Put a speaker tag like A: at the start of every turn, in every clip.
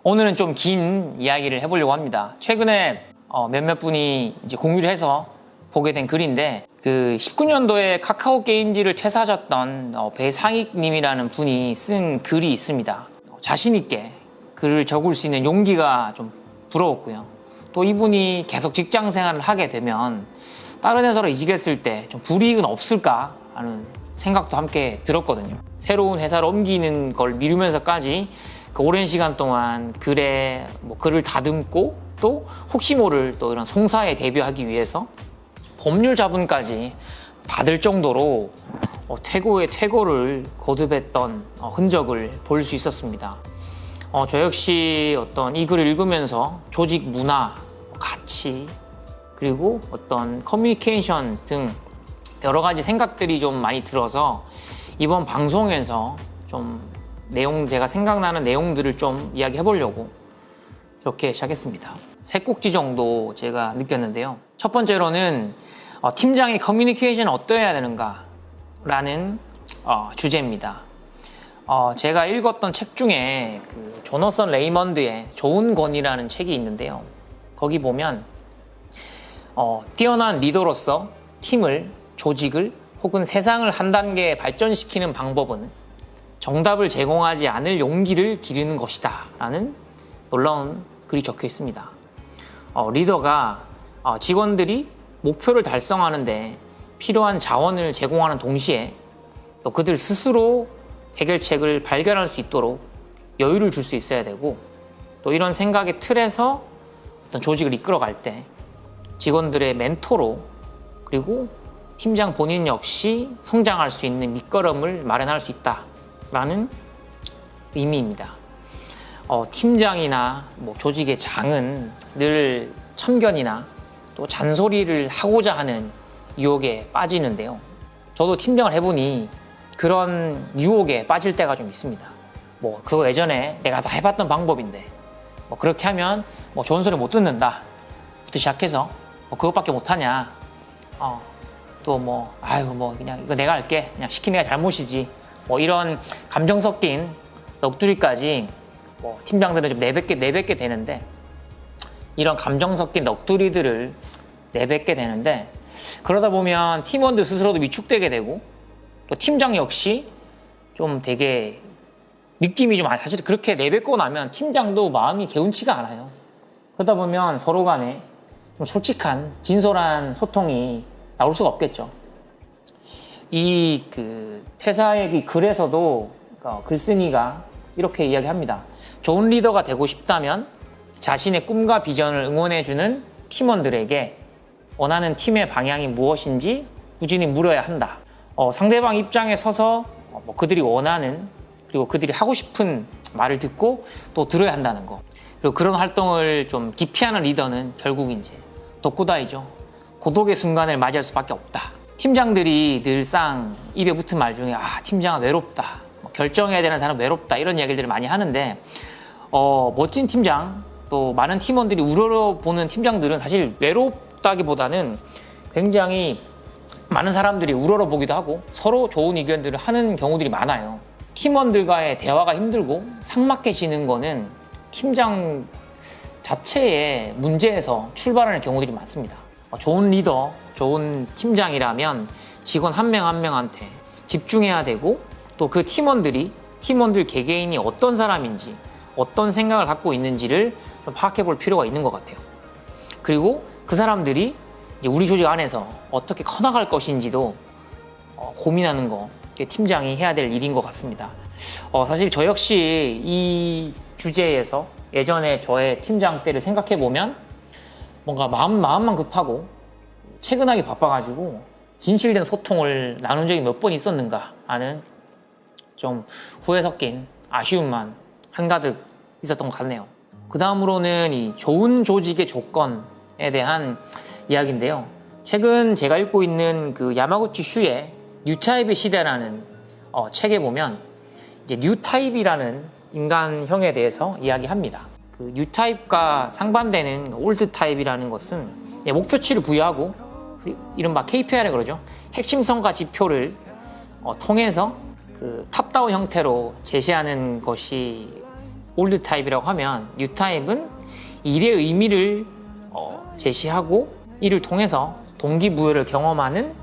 A: 오늘은 좀 긴 이야기를 해보려고 합니다. 최근에 몇몇 분이 이제 공유를 해서 보게 된 글인데, 그 19년도에 카카오 게임즈를 퇴사하셨던 배상익님이라는 분이 쓴 글이 있습니다. 자신있게 글을 적을 수 있는 용기가 좀 부러웠고요. 또 이분이 계속 직장 생활을 하게 되면 다른 회사로 이직했을 때 좀 불이익은 없을까 하는 생각도 함께 들었거든요. 새로운 회사로 옮기는 걸 미루면서까지 그 오랜 시간 동안 글을 다듬고, 또 혹시 모를 또 이런 송사에 대비하기 위해서 법률 자문까지 받을 정도로 퇴고의 퇴고를 거듭했던 흔적을 볼 수 있었습니다. 저 역시 어떤 이 글을 읽으면서 조직 문화, 가치, 그리고 어떤 커뮤니케이션 등 여러 가지 생각들이 좀 많이 들어서 이번 방송에서 좀 제가 생각나는 내용들을 좀 이야기해 보려고 이렇게 시작했습니다. 세 꼭지 정도 제가 느꼈는데요. 첫 번째로는 팀장의 커뮤니케이션은 어떠해야 되는가 라는 주제입니다. 제가 읽었던 책 중에 그 조너선 레이먼드의 좋은 권위라는 책이 있는데요. 거기 보면 뛰어난 리더로서 팀을, 조직을 혹은 세상을 한 단계 발전시키는 방법은 정답을 제공하지 않을 용기를 기르는 것이다 라는 놀라운 글이 적혀 있습니다. 리더가 직원들이 목표를 달성하는데 필요한 자원을 제공하는 동시에 또 그들 스스로 해결책을 발견할 수 있도록 여유를 줄 수 있어야 되고, 또 이런 생각의 틀에서 어떤 조직을 이끌어갈 때 직원들의 멘토로, 그리고 팀장 본인 역시 성장할 수 있는 밑거름을 마련할 수 있다라는 의미입니다. 팀장이나 조직의 장은 늘 참견이나 또 잔소리를 하고자 하는 유혹에 빠지는데요. 저도 팀장을 해보니 그런 유혹에 빠질 때가 좀 있습니다. 그거 예전에 내가 다 해봤던 방법인데 그렇게 하면 좋은 소리 못 듣는다 부터 시작해서 그것밖에 못하냐, 그냥 이거 내가 할게, 그냥 시킨 내가 잘못이지, 이런 감정 섞인 넋두리까지 팀장들은 좀 내뱉게 되는데, 이런 감정 섞인 넋두리들을 내뱉게 되는데, 그러다 보면 팀원들 스스로도 위축되게 되고, 또 팀장 역시 좀 되게 느낌이 좀, 사실 그렇게 내뱉고 나면 팀장도 마음이 개운치가 않아요. 그러다 보면 서로 간에 좀 솔직한 진솔한 소통이 나올 수가 없겠죠. 이 퇴사의 글에서도 글쓴이가 이렇게 이야기합니다. 좋은 리더가 되고 싶다면 자신의 꿈과 비전을 응원해주는 팀원들에게 원하는 팀의 방향이 무엇인지 꾸준히 물어야 한다. 상대방 입장에 서서 그들이 원하는, 그리고 그들이 하고 싶은 말을 듣고 또 들어야 한다는 거. 그리고 그런 활동을 좀 기피하는 리더는 결국 이제 독고다이죠. 고독의 순간을 맞이할 수밖에 없다. 팀장들이 늘상 입에 붙은 말 중에 팀장은 외롭다, 결정해야 되는 사람은 외롭다, 이런 이야기들을 많이 하는데, 멋진 팀장, 또 많은 팀원들이 우러러보는 팀장들은 사실 외롭다기보다는 굉장히 많은 사람들이 우러러보기도 하고 서로 좋은 의견들을 하는 경우들이 많아요. 팀원들과의 대화가 힘들고 삭막해지는 거는 팀장 자체의 문제에서 출발하는 경우들이 많습니다. 좋은 리더, 좋은 팀장이라면 직원 한 명 한 명한테 집중해야 되고, 또 그 팀원들 개개인이 어떤 사람인지, 어떤 생각을 갖고 있는지를 좀 파악해 볼 필요가 있는 것 같아요. 그리고 그 사람들이 이제 우리 조직 안에서 어떻게 커나갈 것인지도 고민하는 거, 팀장이 해야 될 일인 것 같습니다. 사실 저 역시 이 주제에서 예전에 저의 팀장 때를 생각해 보면 뭔가 마음만 급하고 퇴근하기 바빠가지고 진실된 소통을 나눈 적이 몇 번 있었는가 하는 좀 후회 섞인 아쉬움만 한가득 있었던 것 같네요. 그 다음으로는 이 좋은 조직의 조건에 대한 이야기인데요. 최근 제가 읽고 있는 그 야마구치 슈의 뉴타입의 시대라는 책에 보면 이제 뉴타입이라는 인간형에 대해서 이야기합니다. 그 뉴타입과 상반되는 올드타입이라는 것은 목표치를 부여하고 이른바 KPI라고 그러죠. 핵심성과 지표를 통해서 그 탑다운 형태로 제시하는 것이 올드 타입이라고 하면 뉴 타입은 일의 의미를 제시하고 이를 통해서 동기부여를 경험하는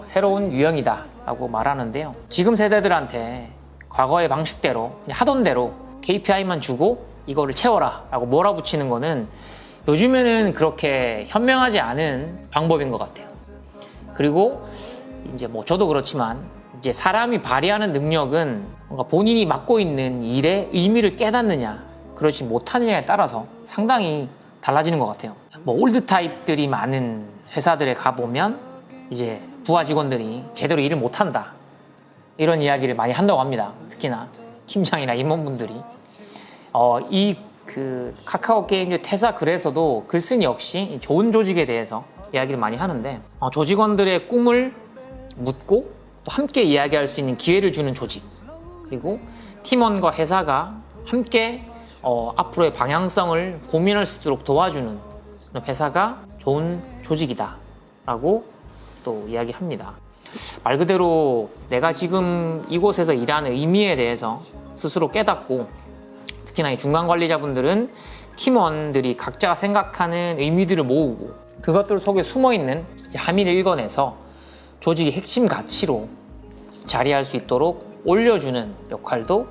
A: 새로운 유형이다 라고 말하는데요. 지금 세대들한테 과거의 방식대로 그냥 하던 대로 KPI만 주고 이거를 채워라 라고 몰아붙이는 거는 요즘에는 그렇게 현명하지 않은 방법인 것 같아요. 그리고 이제 뭐 저도 그렇지만 이제 사람이 발휘하는 능력은 뭔가 본인이 맡고 있는 일의 의미를 깨닫느냐 그렇지 못하느냐에 따라서 상당히 달라지는 것 같아요. 뭐 올드 타입들이 많은 회사들에 가보면 이제 부하 직원들이 제대로 일을 못한다 이런 이야기를 많이 한다고 합니다. 특히나 팀장이나 임원분들이 이 카카오 게임즈 퇴사 글에서도 글쓴이 역시 좋은 조직에 대해서 이야기를 많이 하는데 조직원들의 꿈을 묻고 또 함께 이야기할 수 있는 기회를 주는 조직, 그리고 팀원과 회사가 함께 앞으로의 방향성을 고민할 수 있도록 도와주는 회사가 좋은 조직이다 라고 또 이야기합니다. 말 그대로 내가 지금 이곳에서 일하는 의미에 대해서 스스로 깨닫고, 특히나 이 중간 관리자분들은 팀원들이 각자가 생각하는 의미들을 모으고 그것들 속에 숨어있는 함의를 읽어내서 조직의 핵심 가치로 자리할 수 있도록 올려주는 역할도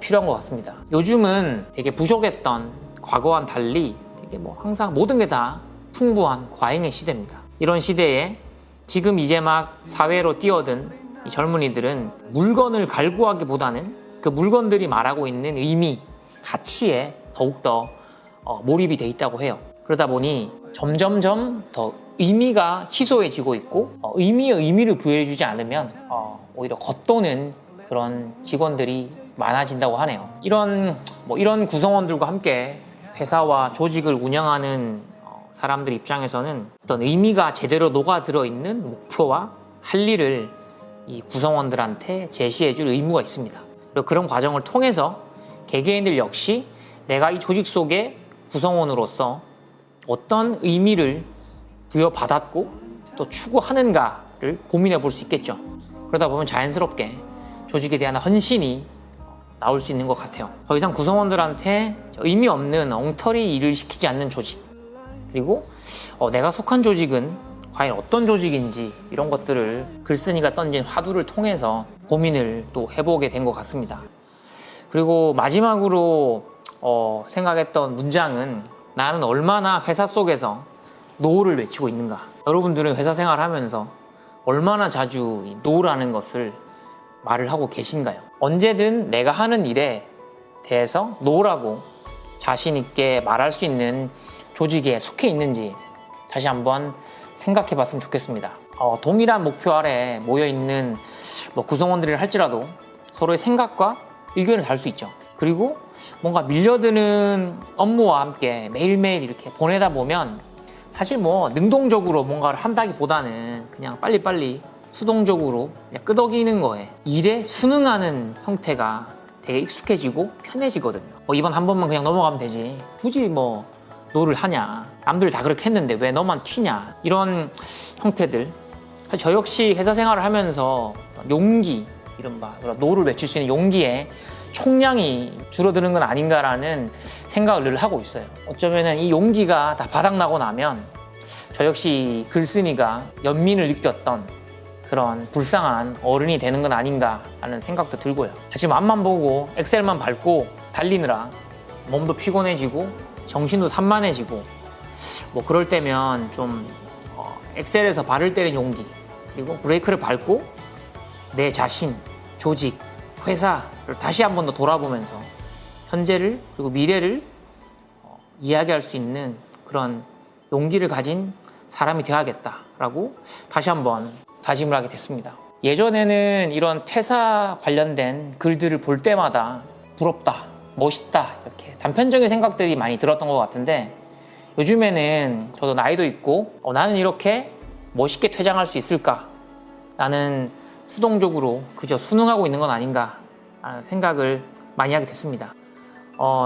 A: 필요한 것 같습니다. 요즘은 되게 부족했던 과거와는 달리 되게 항상 모든 게 다 풍부한 과잉의 시대입니다. 이런 시대에 지금 이제 막 사회로 뛰어든 이 젊은이들은 물건을 갈구하기보다는 그 물건들이 말하고 있는 의미, 가치에 더욱더 몰입이 돼 있다고 해요. 그러다 보니 점점점 더 의미가 희소해지고 있고 의미에 의미를 부여해주지 않으면 오히려 겉도는 그런 직원들이 많아진다고 하네요. 이런 구성원들과 함께 회사와 조직을 운영하는 사람들 입장에서는 어떤 의미가 제대로 녹아들어 있는 목표와 할 일을 이 구성원들한테 제시해줄 의무가 있습니다. 그리고 그런 과정을 통해서 개개인들 역시 내가 이 조직 속의 구성원으로서 어떤 의미를 부여받았고 또 추구하는가를 고민해 볼 수 있겠죠. 그러다 보면 자연스럽게 조직에 대한 헌신이 나올 수 있는 것 같아요. 더 이상 구성원들한테 의미 없는 엉터리 일을 시키지 않는 조직, 그리고 내가 속한 조직은 과연 어떤 조직인지 이런 것들을 글쓴이가 던진 화두를 통해서 고민을 또 해보게 된 것 같습니다. 그리고 마지막으로 생각했던 문장은 나는 얼마나 회사 속에서 노를 외치고 있는가. 여러분들은 회사 생활하면서 얼마나 자주 노라는 것을 말을 하고 계신가요? 언제든 내가 하는 일에 대해서 노라고 자신 있게 말할 수 있는 조직에 속해 있는지 다시 한번 생각해 봤으면 좋겠습니다. 동일한 목표 아래 모여있는 구성원들을 할지라도 서로의 생각과 의견을 다를 수 있죠. 그리고 뭔가 밀려드는 업무와 함께 매일매일 이렇게 보내다 보면 사실 능동적으로 뭔가를 한다기보다는 그냥 빨리빨리 수동적으로 그냥 끄덕이는 거에 일에 순응하는 형태가 되게 익숙해지고 편해지거든요. 이번 한 번만 그냥 넘어가면 되지 굳이 노를 하냐, 남들 다 그렇게 했는데 왜 너만 튀냐, 이런 형태들. 저 역시 회사 생활을 하면서 용기, 이른바 노를 외칠 수 있는 용기에 총량이 줄어드는 건 아닌가라는 생각을 늘 하고 있어요. 어쩌면 이 용기가 다 바닥나고 나면 저 역시 글쓴이가 연민을 느꼈던 그런 불쌍한 어른이 되는 건 아닌가라는 생각도 들고요. 하지만 앞만 보고 엑셀만 밟고 달리느라 몸도 피곤해지고 정신도 산만해지고 그럴 때면 좀 엑셀에서 발을 때린 용기, 그리고 브레이크를 밟고 내 자신, 조직, 회사를 다시 한 번 더 돌아보면서 현재를 그리고 미래를 이야기할 수 있는 그런 용기를 가진 사람이 되어야겠다라고 다시 한번 다짐을 하게 됐습니다. 예전에는 이런 퇴사 관련된 글들을 볼 때마다 부럽다, 멋있다 이렇게 단편적인 생각들이 많이 들었던 것 같은데, 요즘에는 저도 나이도 있고 나는 이렇게 멋있게 퇴장할 수 있을까? 나는 수동적으로 그저 순응하고 있는 건 아닌가 하는 생각을 많이 하게 됐습니다.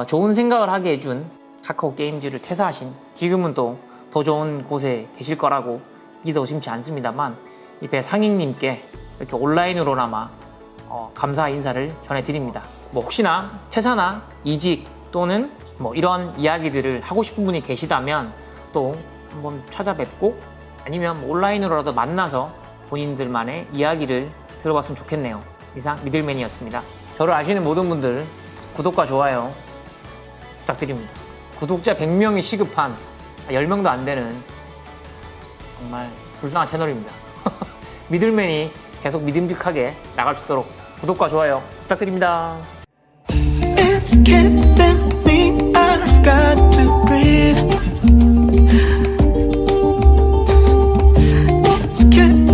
A: 좋은 생각을 하게 해준 카카오 게임즈를 퇴사하신 지금은 또 더 좋은 곳에 계실 거라고 믿어 의심치 않습니다만, 이 배상익님께 이렇게 온라인으로나마 감사 인사를 전해드립니다. 혹시나 퇴사나 이직 또는 뭐 이런 이야기들을 하고 싶은 분이 계시다면 또 한번 찾아뵙고 아니면 온라인으로라도 만나서 본인들만의 이야기를 들어봤으면 좋겠네요. 이상 미들맨이었습니다. 저를 아시는 모든 분들 구독과 좋아요 부탁드립니다. 구독자 100명이 시급한 10명도 안 되는 정말 불쌍한 채널입니다. 미들맨이 계속 믿음직하게 나갈 수 있도록 구독과 좋아요 부탁드립니다.
B: It's killing me. I've got to breathe.